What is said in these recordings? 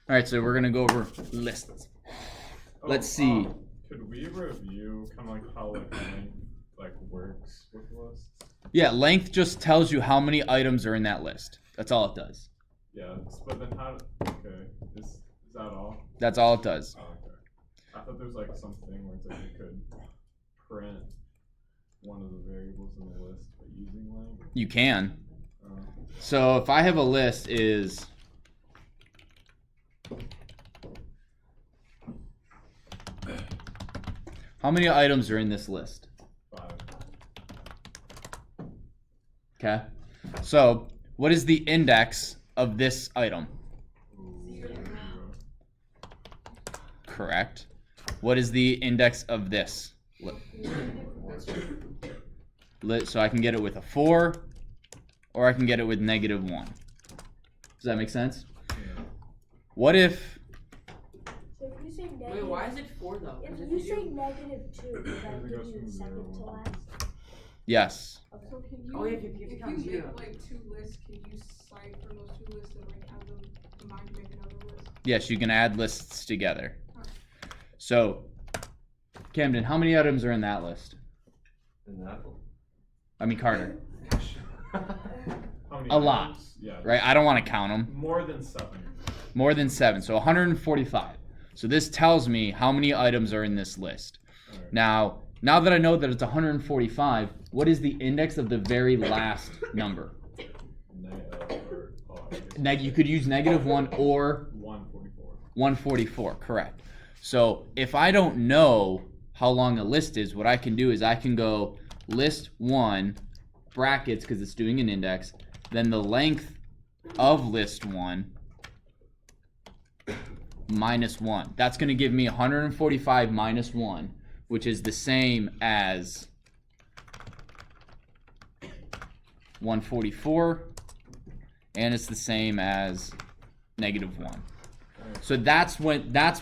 All right, so we're gonna go over lists. Let's see. Could we review kind of like how length works with lists? Yeah, length just tells you how many items are in that list. That's all it does. Yeah, but then how? Okay, is that all? That's all it does. Oh, okay. I thought there was like something where it's like you could print one of the variables in the list by using length. You can. So if I have a list is how many items are in this list? 5. Okay. So what is the index of this item? 0. Correct. What is the index of this? So I can get it with a 4, or I can get it with -1. Does that make sense? Yeah. What if... So if you say negative... Wait, why is it 4 though? If you say -2, does that give you the second to last? Yes. Okay. So can you, Oh yeah, if you count 0. make like 2 lists, can you cite from those 2 lists and like have them combined to make another list? Yes, you can add lists together. So, Camden, how many items are in that list? In that one? I mean, Carter. How many A lot. items? Yeah. Right? I don't want to count them. More than 7. More than 7. So 145. So this tells me how many items are in this list. Right. Now that I know that it's 145, what is the index of the very last number? You could use -1 or 144. 144, correct. So if I don't know how long a list is, what I can do is I can go list 1, brackets, because it's doing an index, then the length of list 1 minus 1. That's going to give me 145 minus 1, which is the same as 144, and it's the same as -1. So that's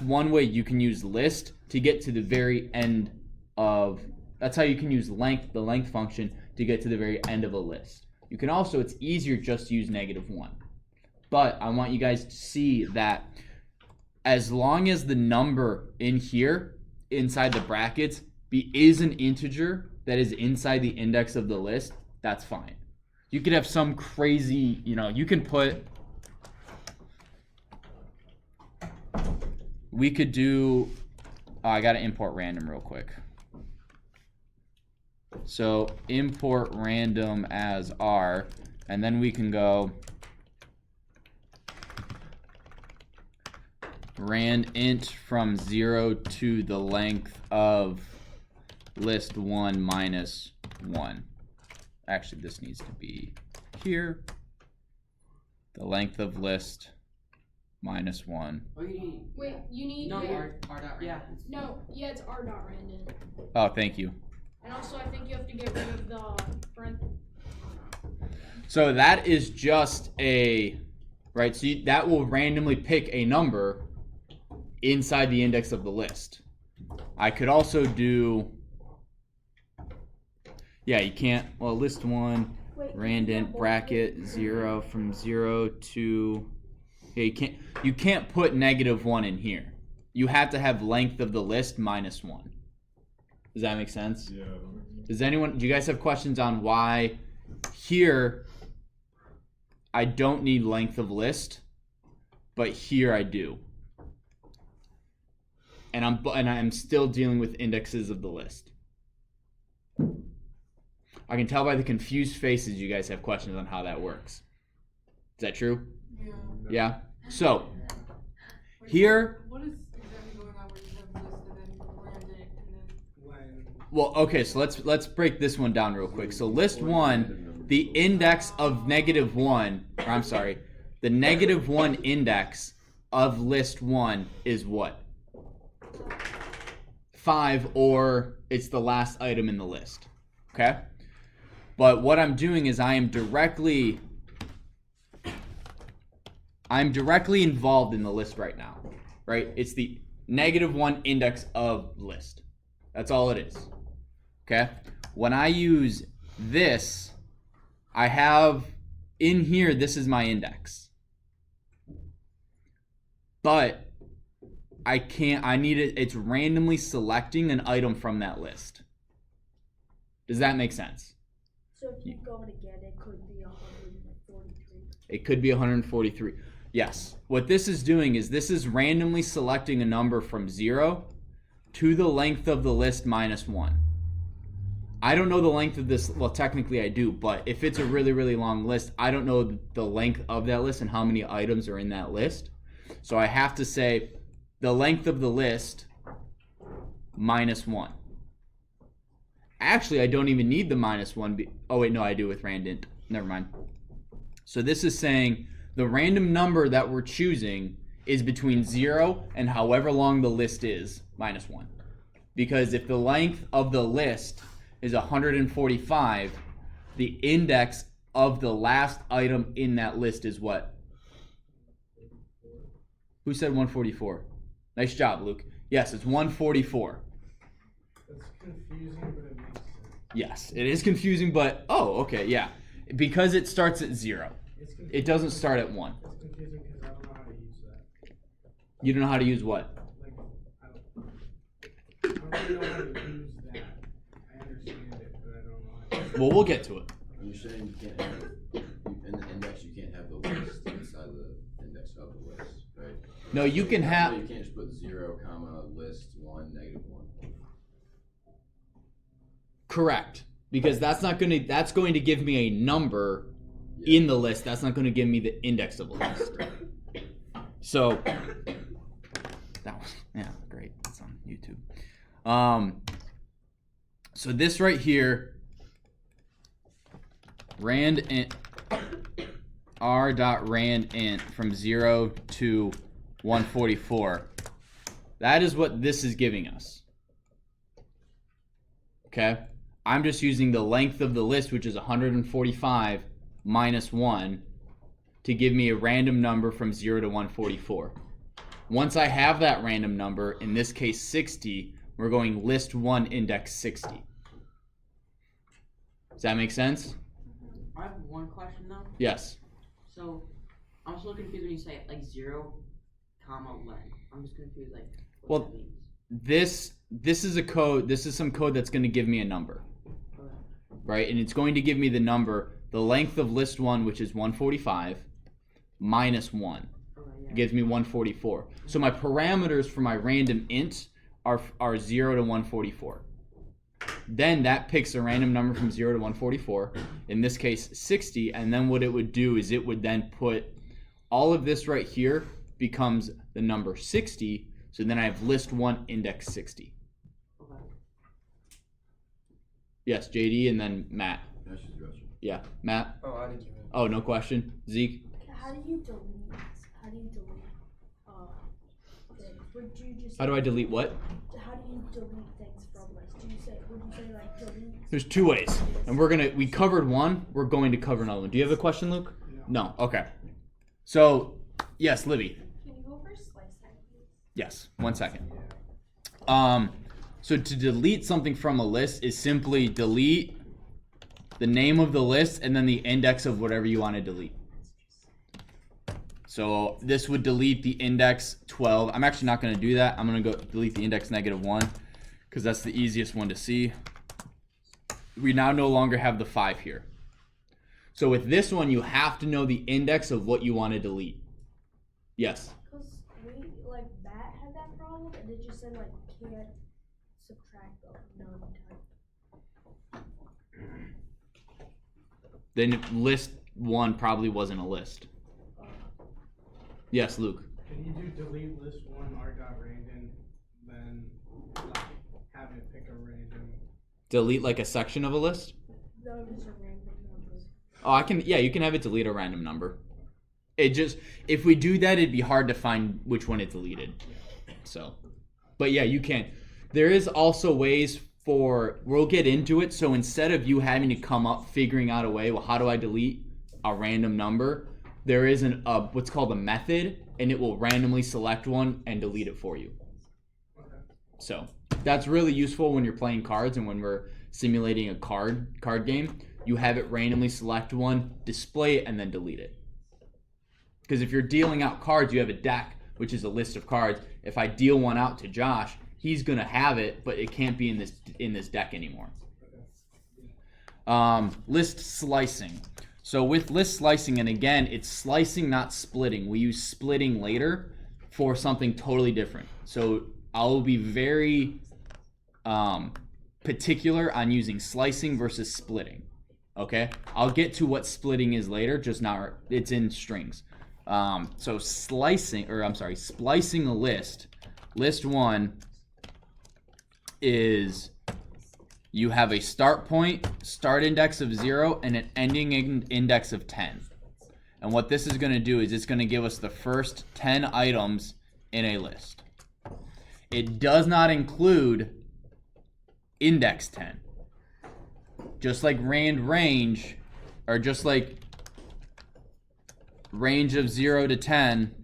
one way you can use list to get to the very end of. That's how you can use the length function to get to the very end of a list. You can also, it's easier just to use -1. But I want you guys to see that as long as the number in here, inside the brackets, is an integer that is inside the index of the list, that's fine. You could have some crazy, you can put, we could do, I gotta import random real quick. So import random as R, and then we can go rand int from 0 to the length of list 1 minus 1. Actually, this needs to be here. The length of list minus 1. Oh, you need. Wait, you need. No, wait, R dot. Yeah. No, yeah, it's r dot random. Oh, thank you. And also, I think you have to get rid of the parentheses. So that is just right? So that will randomly pick a number inside the index of the list. I could also do, yeah, you can't, well, list 1, random bracket 0 from 0 to, yeah, you can't put -1 in here. You have to have length of the list minus 1. Does that make sense? Yeah. Do you guys have questions on why here I don't need length of list, but here I do? And I'm still dealing with indexes of the list. I can tell by the confused faces you guys have questions on how that works. Is that true? Yeah. Yeah? So, here... What is exactly going on where you have list and then random and then... Well, okay, so let's break this one down real quick. So list 1, the index of -1, or I'm sorry, the -1 index of list 1 is what? 5, or it's the last item in the list. Okay? But what I'm doing is I'm directly involved in the list right now. Right? It's the -1 index of list. That's all it is. Okay? When I use this, I have in here, this is my index. but I can't. I need it. It's randomly selecting an item from that list. Does that make sense? So if you go in again, it could be 143. It could be 143. Yes. What this is doing is this is randomly selecting a number from 0 to the length of the list minus 1. I don't know the length of this. Well, technically I do, but if it's a really, really long list, I don't know the length of that list and how many items are in that list. So I have to say the length of the list minus 1. Actually, I don't even need the minus 1. Oh, wait, no, I do with randint. Never mind. So this is saying the random number that we're choosing is between 0 and however long the list is, minus 1. Because if the length of the list is 145, the index of the last item in that list is what? Who said 144? Nice job, Luke. Yes, it's 144. That's confusing, but it makes sense. Yes, it is confusing, but oh, okay, yeah. Because it starts at 0. It doesn't start at 1. It's confusing because I don't know how to use that. You don't know how to use what? Like, I don't really know how to use that. I understand it, but I don't know how to. Well, we'll get to it. You're saying you can't have, in the index, you can't have the list inside the index of the list, right? No, you can So have... you can't just put 0, comma, list 1, negative 1. Correct. Because that's going to give me a number in the list. That's not going to give me the index of the list. So that was great. That's on YouTube. So this right here, randint r.randint from 0 to 144. That is what this is giving us. Okay? I'm just using the length of the list, which is 145 minus 1, to give me a random number from 0 to 144. Once I have that random number, in this case 60, we're going list 1 index 60. Does that make sense? I have one question though. Yes. So I'm still confused when you say like 0, comma length. I'm just confused like what Well, that means. This is a code. This is some code that's going to give me a number, Okay. right? And it's going to give me the number, the length of list 1, which is 145, minus 1. Okay, yeah. It gives me 144. So my parameters for my random int are 0 to 144. Then that picks a random number from 0 to 144, in this case 60, and then what it would do is it would then put all of this right here becomes the number 60, so then I have list 1 index 60. Okay. Yes, JD, and then Matt. That's just a question. Yeah, Matt. Oh, I didn't get it. Oh, no question. Zeke. How do you delete? Things? Would you just? How do I delete what? How do you delete things from lists? Would you say like delete? There's 2 ways, and we covered one. We're going to cover another one. Do you have a question, Luke? No. Okay. So, yes, Libby. Can you go for slice time, please? Yes. 1 second. So to delete something from a list is simply delete the name of the list and then the index of whatever you want to delete. So this would delete the index 12. I'm actually not going to do that. I'm going to go delete the index -1 because that's the easiest one to see. We now no longer have the 5 here. So with this one, you have to know the index of what you want to delete. Yes. Because Matt had that problem, and it just said can't subtract the none type. Then list 1 probably wasn't a list. Yes, Luke. Can you do delete list 1 r.random, then have it pick a random? Delete like a section of a list? No, just a random number. Oh, you can have it delete a random number. If we do that, it'd be hard to find which one it deleted. So, but yeah, you can. There is also ways we'll get into it. So instead of you having to come up figuring out a way, well, how do I delete a random number? There is what's called a method, and it will randomly select one and delete it for you. Okay. So that's really useful when you're playing cards and when we're simulating a card game. You have it randomly select one, display it, and then delete it. Because if you're dealing out cards, you have a deck which is a list of cards. If I deal one out to Josh, he's gonna have it, but it can't be in this deck anymore. List slicing. So with list slicing, and again, it's slicing, not splitting. We use splitting later for something totally different. So I'll be very particular on using slicing versus splitting. Okay, I'll get to what splitting is later, just not, it's in strings. So splicing a list. List 1 is you have a start point, start index of 0, and an ending index of 10. And what this is going to do is it's going to give us the first 10 items in a list. It does not include index 10. Just like range, or just like range of 0 to 10,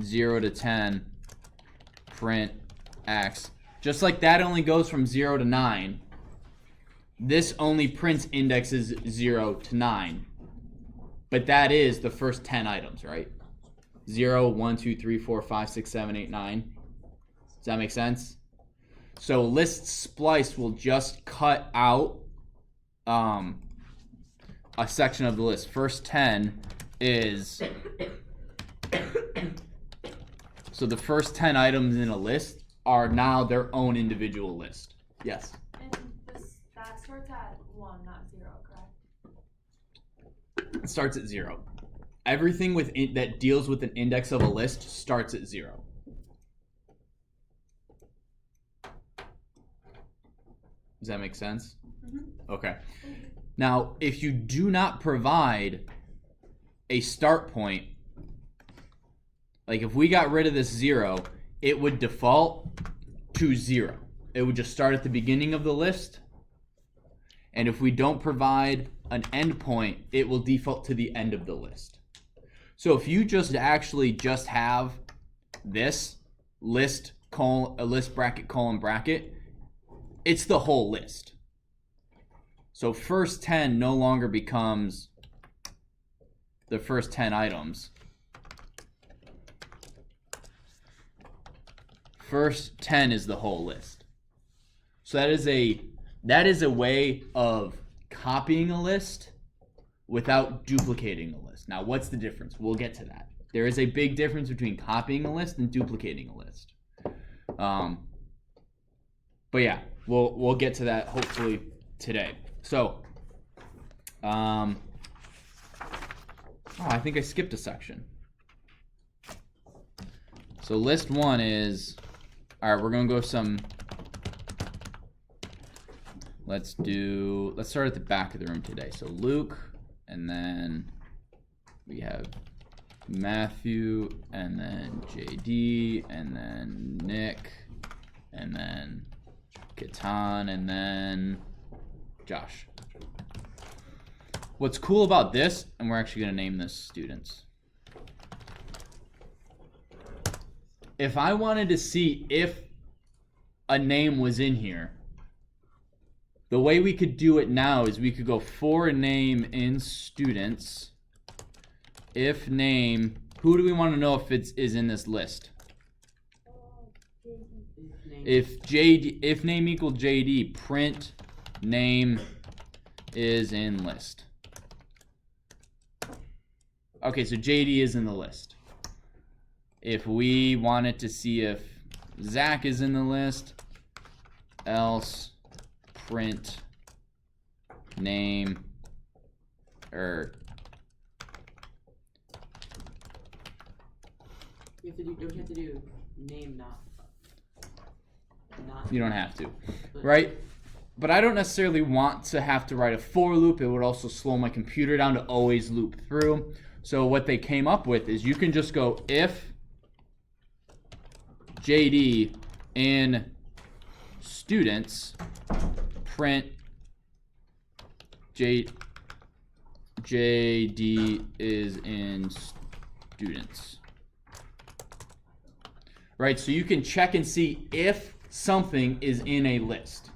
0 to 10, print X. Just like that only goes from 0 to 9, this only prints indexes 0 to 9. But that is the first 10 items, right? 0, 1, 2, 3, 4, 5, 6, 7, 8, 9. Does that make sense? So list splice will just cut out a section of the list. First 10 is... So the first 10 items in a list are now their own individual list. Yes? And that starts at 1, not 0, correct? It starts at 0. Everything that deals with an index of a list starts at 0. Does that make sense? Mm-hmm. Okay. Now, if you do not provide a start point, like if we got rid of this 0, it would default to 0. It would just start at the beginning of the list. And if we don't provide an end point, it will default to the end of the list. So if you just have this list bracket colon bracket, it's the whole list. So first 10 no longer becomes the first 10 items. First 10 is the whole list. So that is a way of copying a list without duplicating a list. Now, what's the difference? We'll get to that. There is a big difference between copying a list and duplicating a list. But yeah, we'll get to that hopefully today. So, I think I skipped a section. So list 1 is, all right, we're gonna go let's start at the back of the room today. So Luke, and then we have Matthew, and then JD, and then Nick, and then Katan, and then Josh. What's cool about this, and we're actually going to name this students. If I wanted to see if a name was in here, the way we could do it now is we could go for a name in students. If name, who do we want to know if it is in this list? If name equal JD, print name is in list. Okay, so JD is in the list. If we wanted to see if Zach is in the list, else print name, or don't you have to do name, not you don't have to, right? But I don't necessarily want to have to write a for loop. It would also slow my computer down to always loop through. So what they came up with is you can just go if JD in students, print JD is in students. Right, so you can check and see if something is in a list.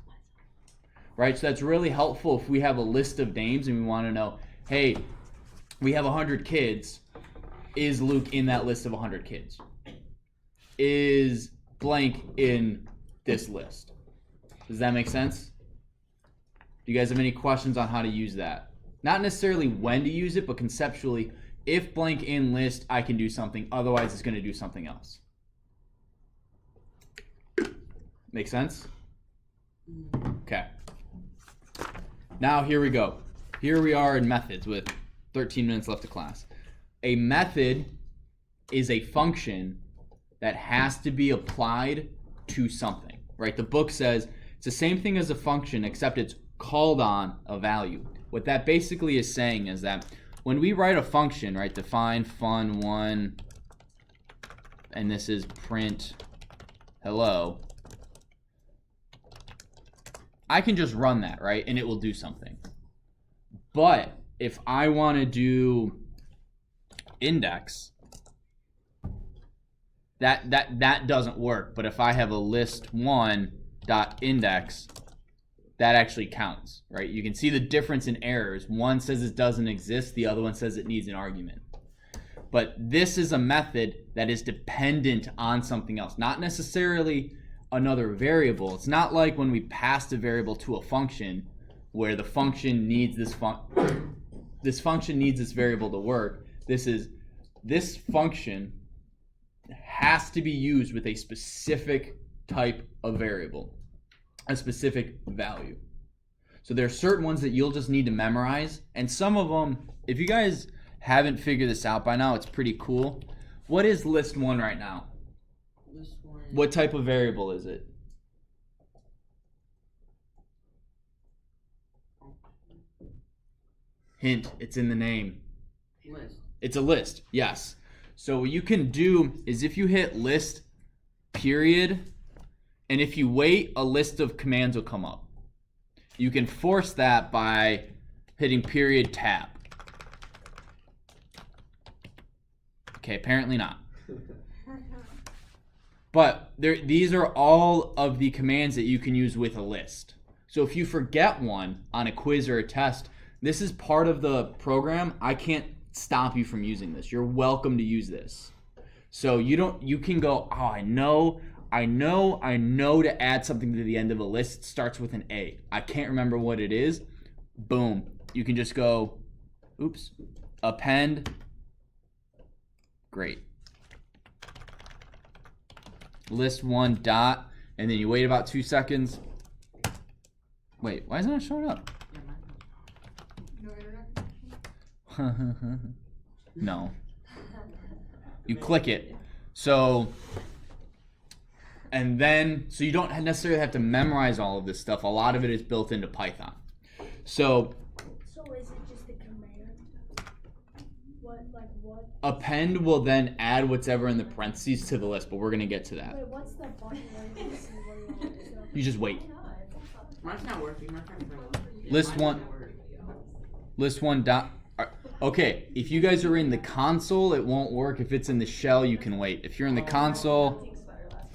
Right, so that's really helpful if we have a list of names and we want to know, hey, we have 100 kids. Is Luke in that list of 100 kids? Is blank in this list? Does that make sense? Do you guys have any questions on how to use that? Not necessarily when to use it, but conceptually, if blank in list, I can do something. Otherwise, it's going to do something else. Make sense? Okay. Now here we go. Here we are in methods with 13 minutes left of class. A method is a function that has to be applied to something, right? The book says it's the same thing as a function, except it's called on a value. What that basically is saying is that when we write a function, right, define fun1, and this is print hello, I can just run that, right, and it will do something. But if I want to do index, that doesn't work. But if I have a list1.index, that actually counts, right? You can see the difference in errors. One says it doesn't exist, the other one says it needs an argument. But this is a method that is dependent on something else, not necessarily another variable. It's not like when we passed a variable to a function where the function needs this function needs this variable to work. This function has to be used with a specific type of variable, a specific value. So there are certain ones that you'll just need to memorize, and some of them, if you guys haven't figured this out by now, it's pretty cool. What is list1 right now? List1. What type of variable is it? Hint, it's in the name. List. It's a list, yes. So what you can do is if you hit list period, and if you wait, a list of commands will come up. You can force that by hitting period tab. Okay, apparently not. But these are all of the commands that you can use with a list. So if you forget one on a quiz or a test, this is part of the program. I can't stop you from using this. You're welcome to use this. So you can go, oh, I know to add something to the end of a list. It starts with an A. I can't remember what it is. Boom. You can just go, oops, append. Great. List1 dot, and then you wait about 2 seconds. Wait, why is it not showing up? No internet? No. You click it. So you don't necessarily have to memorize all of this stuff. A lot of it is built into Python. So is it just a command? What? Append will then add whatever in the parentheses to the list, but we're going to get to that. Wait, what's the button where you can see where you want it? You just wait. Mine's not working. Mine's not working. List1 dot. Okay, if you guys are in the console, it won't work. If it's in the shell, you can wait. If you're in the console, I can find that,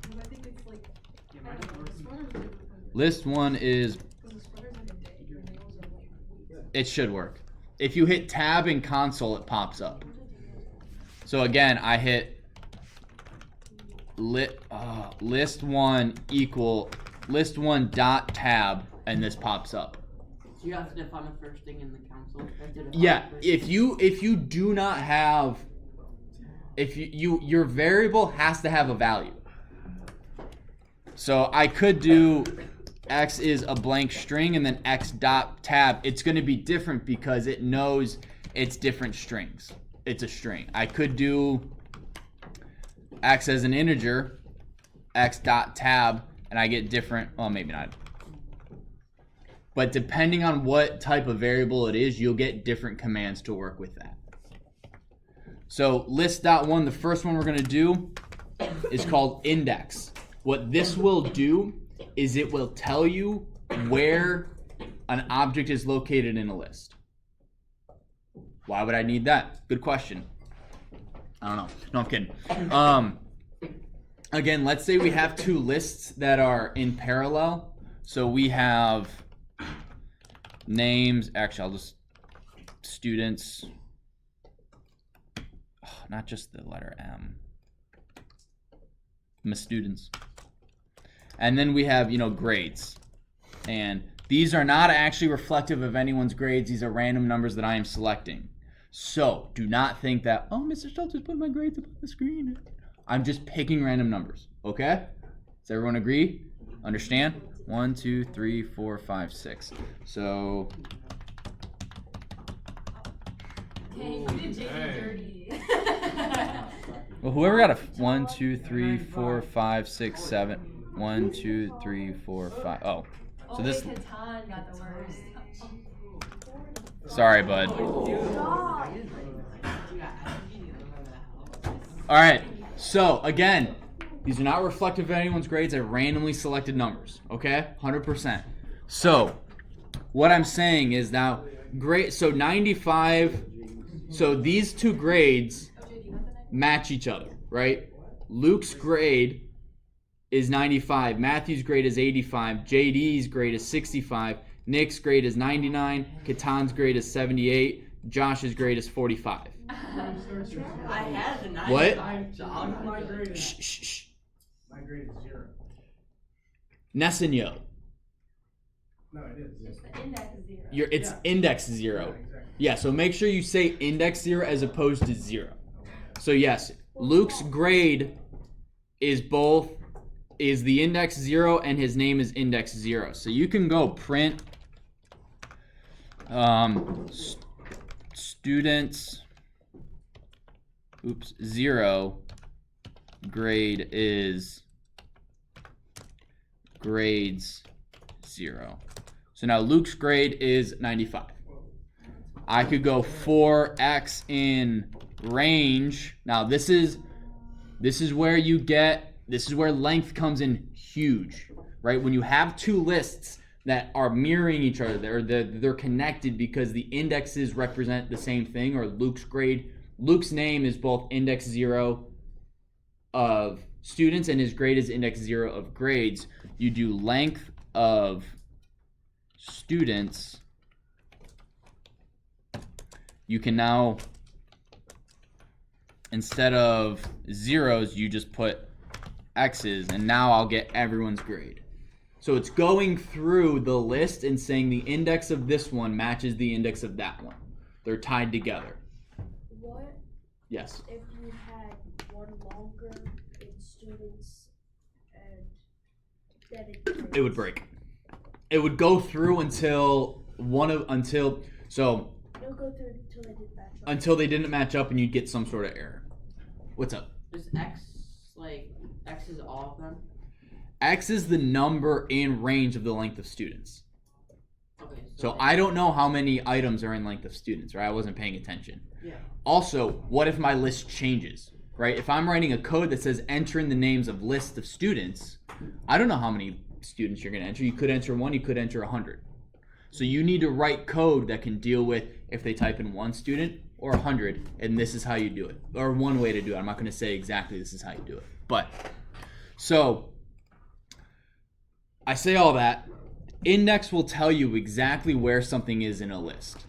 because I think it's like, list1 is, it should work. If you hit tab in console, it pops up. So again, I hit list1 equal list1 dot tab, and this pops up. So you have to define the first thing in the console. Yeah, if you do not have, your variable has to have a value. So I could do x is a blank string and then x dot tab. It's going to be different because it knows it's different strings. It's a string. I could do x as an integer, x dot tab, and I get different, well, maybe not. But depending on what type of variable it is, you'll get different commands to work with that. So list.1, the first one we're going to do is called index. What this will do is it will tell you where an object is located in a list. Why would I need that? Good question. I don't know. No, I'm kidding. Again, let's say we have two lists that are in parallel. So we have names. Actually, I'll just students. Oh, not just the letter M. My students. And then we have, grades. And these are not actually reflective of anyone's grades. These are random numbers that I am selecting. So do not think that, oh, Mr. Schultz just put my grades up on the screen. I'm just picking random numbers. Okay? Does everyone agree? Understand? 1, 2, 3, 4, 5, 6. So. Dang, you did JD dirty. Well, whoever got a 1, 2, 3, 4, 5, 6, 7. 1, 2, 3, 4, 5. Oh. So this. Catan got the worst. Sorry, bud. Alright. So, again, these are not reflective of anyone's grades. I randomly selected numbers. Okay? 100%. So, what I'm saying is now, grade. So, 95. So, these two grades match each other, right? Luke's grade is 95. Matthew's grade is 85. JD's grade is 65. Nick's grade is 99. Katan's grade is 78. Josh's grade is 45. I had the 95. What? My grade is, Shh. my grade is 0. Nessenyo. No, it is. Just the index is 0. It's index 0. Yeah, exactly. Yeah, so make sure you say index 0 as opposed to 0. So yes, Luke's grade is the index 0 and his name is index 0. So you can go print students 0 grade is grades 0. So now Luke's grade is 95. I could go 4x in range. Now this is where length comes in huge, right? When you have two lists that are mirroring each other, they're connected because the indexes represent the same thing, or Luke's name is both index 0 of students and his grade is index 0 of grades. You do length of students. You can now, instead of zeros, you just put X's, and now I'll get everyone's grade. So it's going through the list and saying the index of this one matches the index of that one. They're tied together. What Yes. if you had one longer in students and then It would break. It would go through until It'll go through until they did match up. until they didn't match up and you'd get some sort of error. What's up? Is X is all of them? X is the number in range of the length of students. Okay. So I don't know how many items are in length of students, right? I wasn't paying attention. Yeah. Also, what if my list changes, right? If I'm writing a code that says enter in the names of list of students, I don't know how many students you're going to enter. You could enter 1, you could enter 100. So you need to write code that can deal with if they type in 1 student or 100, and this is how you do it. Or one way to do it. I'm not going to say exactly this is how you do it. But, so, I say all that. Index will tell you exactly where something is in a list,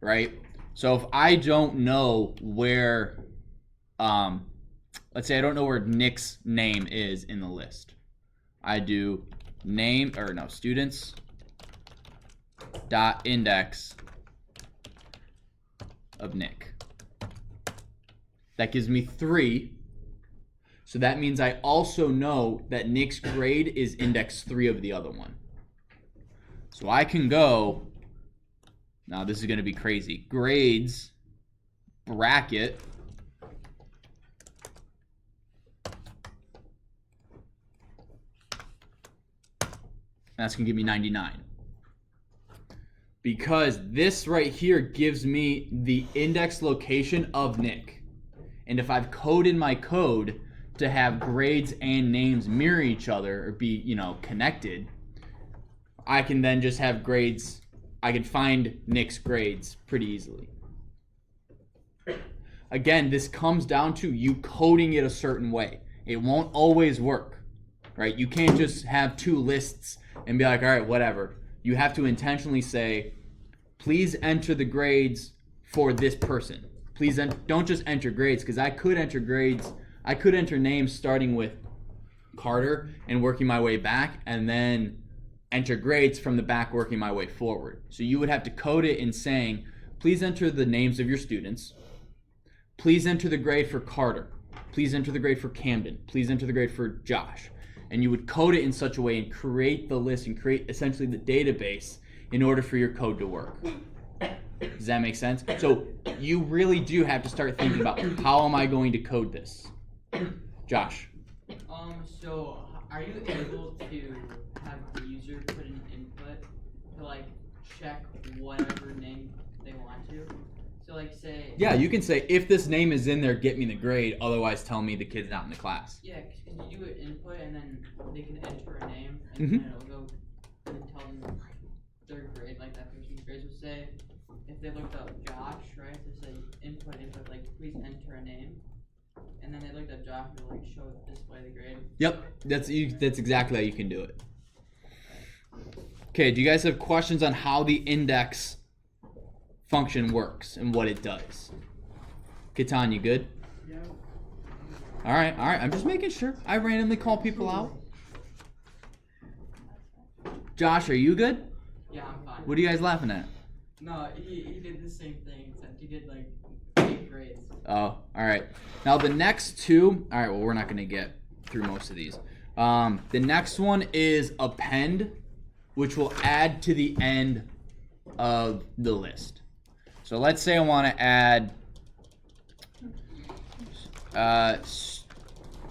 right? So if I don't know where, let's say I don't know where Nick's name is in the list. I do students dot index of Nick. That gives me 3. So that means I also know that Nick's grade is index 3 of the other one. So I can go, now this is going to be crazy, grades bracket that's going to give me 99. Because this right here gives me the index location of Nick. And if I've coded my code to have grades and names mirror each other or be, connected, I can then just have grades. I can find Nick's grades pretty easily. Again, this comes down to you coding it a certain way. It won't always work, right? You can't just have 2 lists and be like, all right, whatever. you have to intentionally say, please enter the grades for this person. Please don't just enter grades, because I could enter grades. I could enter names starting with Carter and working my way back, and then enter grades from the back working my way forward. So you would have to code it in saying, please enter the names of your students. Please enter the grade for Carter. Please enter the grade for Camden. Please enter the grade for Josh. And you would code it in such a way and create the list and create essentially the database in order for your code to work. Does that make sense? So you really do have to start thinking about, how am I going to code this? Josh. So are you able to have the user put an input to like check whatever name they want to? So like say. Yeah, you can say, if this name is in there, get me the grade. Otherwise, tell me the kid's not in the class. Yeah, because you do an input and then they can enter a name and Mhm. then it'll go and tell them their grade, like that person's grade. So say if they looked up Josh, right? So say input, like please enter a name. And then they looked up Josh and like display the grade. Yep, that's exactly how you can do it. Okay, do you guys have questions on how the index function works and what it does? Kitan, you good? Yeah. All right. I'm just making sure. I randomly call people out. Josh, are you good? Yeah, I'm fine. What are you guys laughing at? No, he did the same thing except he did like 8 grades. Oh, all right. Now the next two. All right. Well, we're not going to get through most of these. The next one is append, which will add to the end of the list. So let's say I want to add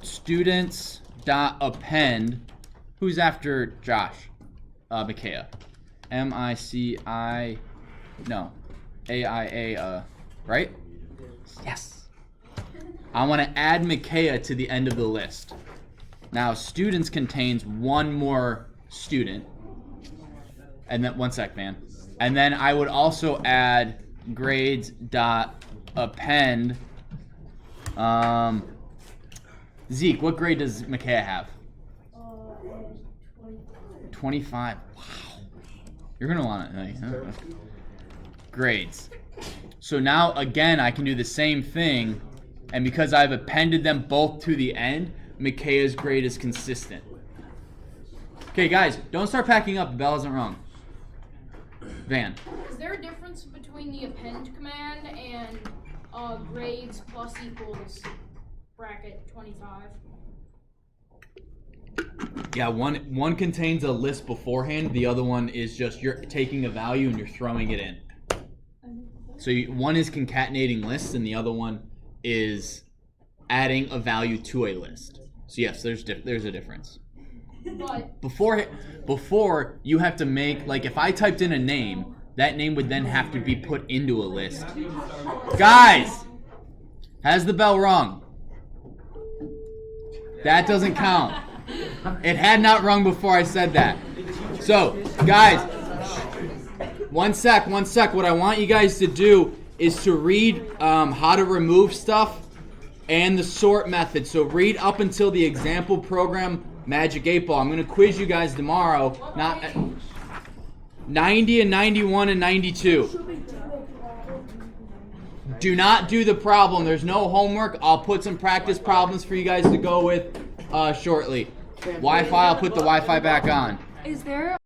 students.append. Who's after Josh? Micaiah. M-I-C-I. No. A-I-A. Right? Yes. I want to add Micaiah to the end of the list. Now, students contains one more student. And then, one sec, man. And then I would also add grades.append. Zeke, what grade does Micaiah have? 25. Wow. You're going to want to... grades. So now, again, I can do the same thing. And because I've appended them both to the end, Micaiah's grade is consistent. Okay, guys, don't start packing up. The bell isn't rung. Van. Is there a difference between the append command and grades plus equals bracket 25? Yeah, one contains a list beforehand. The other one is just you're taking a value and you're throwing it in. So one is concatenating lists and the other one is adding a value to a list. So yes, there's a difference. But Before you have to make, like, if I typed in a name, that name would then have to be put into a list. Guys, has the bell rung? That doesn't count. It had not rung before I said that. So, guys, one sec. What I want you guys to do is to read how to remove stuff and the sort method. So read up until the example program Magic 8 Ball. I'm going to quiz you guys tomorrow. Not 90 and 91 and 92. Do not do the problem. There's no homework. I'll put some practice problems for you guys to go with shortly. Wi-Fi, I'll put the Wi-Fi back on. Is there